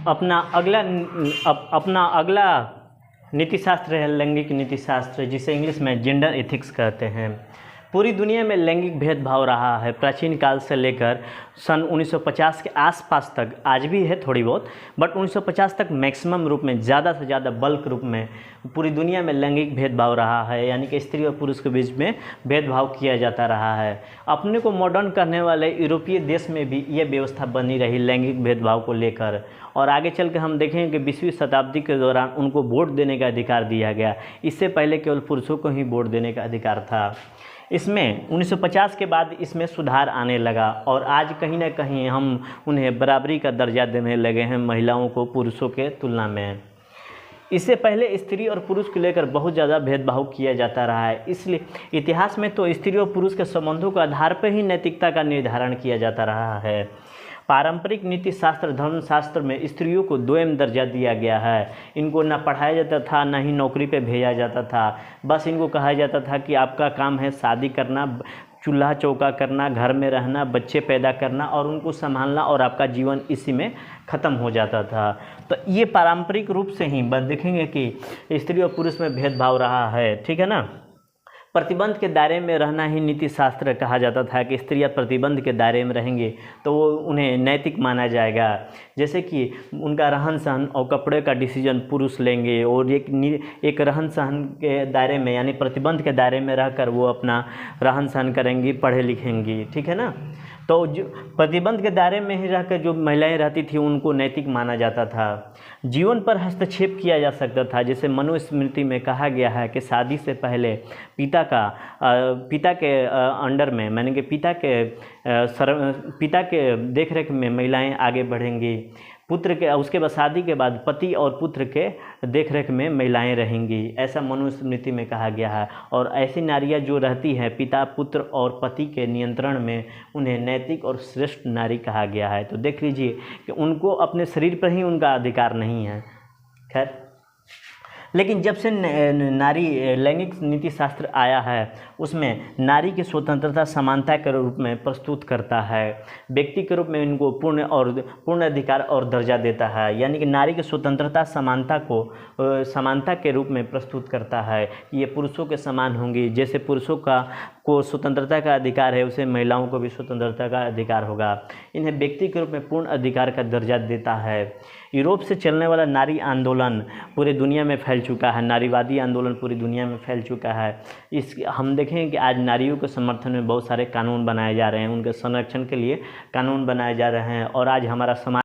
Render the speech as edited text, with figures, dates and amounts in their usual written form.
अपना अगला नीति शास्त्र है लैंगिक नीति शास्त्र, जिसे इंग्लिश में जेंडर एथिक्स कहते हैं। पूरी दुनिया में लैंगिक भेदभाव रहा है प्राचीन काल से लेकर सन 1950 के आसपास तक, आज भी है थोड़ी बहुत, बट 1950 तक मैक्सिमम रूप में, ज़्यादा से ज़्यादा बल्क रूप में पूरी दुनिया में लैंगिक भेदभाव रहा है, यानी कि स्त्री और पुरुष के बीच में भेदभाव किया जाता रहा है। अपने को मॉडर्न करने वाले यूरोपीय देश में भी ये व्यवस्था बनी रही लैंगिक भेदभाव को लेकर, और आगे चल के हम देखेंगे कि 20वीं शताब्दी के दौरान उनको वोट देने का अधिकार दिया गया। इससे पहले केवल पुरुषों को ही वोट देने का अधिकार था। इसमें 1950 के बाद इसमें सुधार आने लगा और आज कहीं ना कहीं हम उन्हें बराबरी का दर्जा देने लगे हैं महिलाओं को पुरुषों के तुलना में। इससे पहले स्त्री और पुरुष को लेकर बहुत ज़्यादा भेदभाव किया जाता रहा है, इसलिए इतिहास में तो स्त्री और पुरुष के संबंधों के आधार पर ही नैतिकता का निर्धारण किया जाता रहा है। पारंपरिक नीति शास्त्र धर्मशास्त्र में स्त्रियों को द्वैम दर्जा दिया गया है। इनको ना पढ़ाया जाता था, ना ही नौकरी पे भेजा जाता था। बस इनको कहा जाता था कि आपका काम है शादी करना, चूल्हा चौका करना, घर में रहना, बच्चे पैदा करना और उनको संभालना, और आपका जीवन इसी में ख़त्म हो जाता था। तो ये पारंपरिक रूप से ही बस देखेंगे कि स्त्री और पुरुष में भेदभाव रहा है, ठीक है ना। प्रतिबंध के दायरे में रहना ही नीति शास्त्र कहा जाता था कि स्त्रियां प्रतिबंध के दायरे में रहेंगे तो वो उन्हें नैतिक माना जाएगा। जैसे कि उनका रहन सहन और कपड़े का डिसीजन पुरुष लेंगे, और एक रहन सहन के दायरे में यानी प्रतिबंध के दायरे में रहकर वो अपना रहन सहन करेंगी, पढ़े लिखेंगी, ठीक है ना। तो जो प्रतिबंध के दायरे में ही रहकर जो महिलाएं रहती थी उनको नैतिक माना जाता था। जीवन पर हस्तक्षेप किया जा सकता था, जैसे मनुस्मृति में कहा गया है कि शादी से पहले पिता के अंडर में, माने कि पिता के देखरेख में महिलाएं आगे बढ़ेंगी। उसके बाद शादी के बाद पति और पुत्र के देखरेख में महिलाएं रहेंगी, ऐसा मनुस्मृति में कहा गया है। और ऐसी नारियां जो रहती हैं पिता, पुत्र और पति के नियंत्रण में, उन्हें नैतिक और श्रेष्ठ नारी कहा गया है। तो देख लीजिए कि उनको अपने शरीर पर ही उनका अधिकार नहीं है। खैर, लेकिन जब से नारी लैंगिक नीति शास्त्र आया है उसमें नारी की स्वतंत्रता समानता के रूप में प्रस्तुत करता है, व्यक्ति के रूप में इनको पूर्ण अधिकार और दर्जा देता है, यानी कि नारी की स्वतंत्रता समानता के रूप में प्रस्तुत करता है कि ये पुरुषों के समान होंगी। जैसे पुरुषों को स्वतंत्रता का अधिकार है, उसे महिलाओं को भी स्वतंत्रता का अधिकार होगा। इन्हें व्यक्ति के रूप में पूर्ण अधिकार का दर्जा देता है। यूरोप से चलने वाला नारी आंदोलन पूरे दुनिया में फैल चुका है, नारीवादी आंदोलन पूरी दुनिया में फैल चुका है। हम देखें कि आज नारियों के समर्थन में बहुत सारे कानून बनाए जा रहे हैं, उनके संरक्षण के लिए कानून बनाए जा रहे हैं, और आज हमारा समाज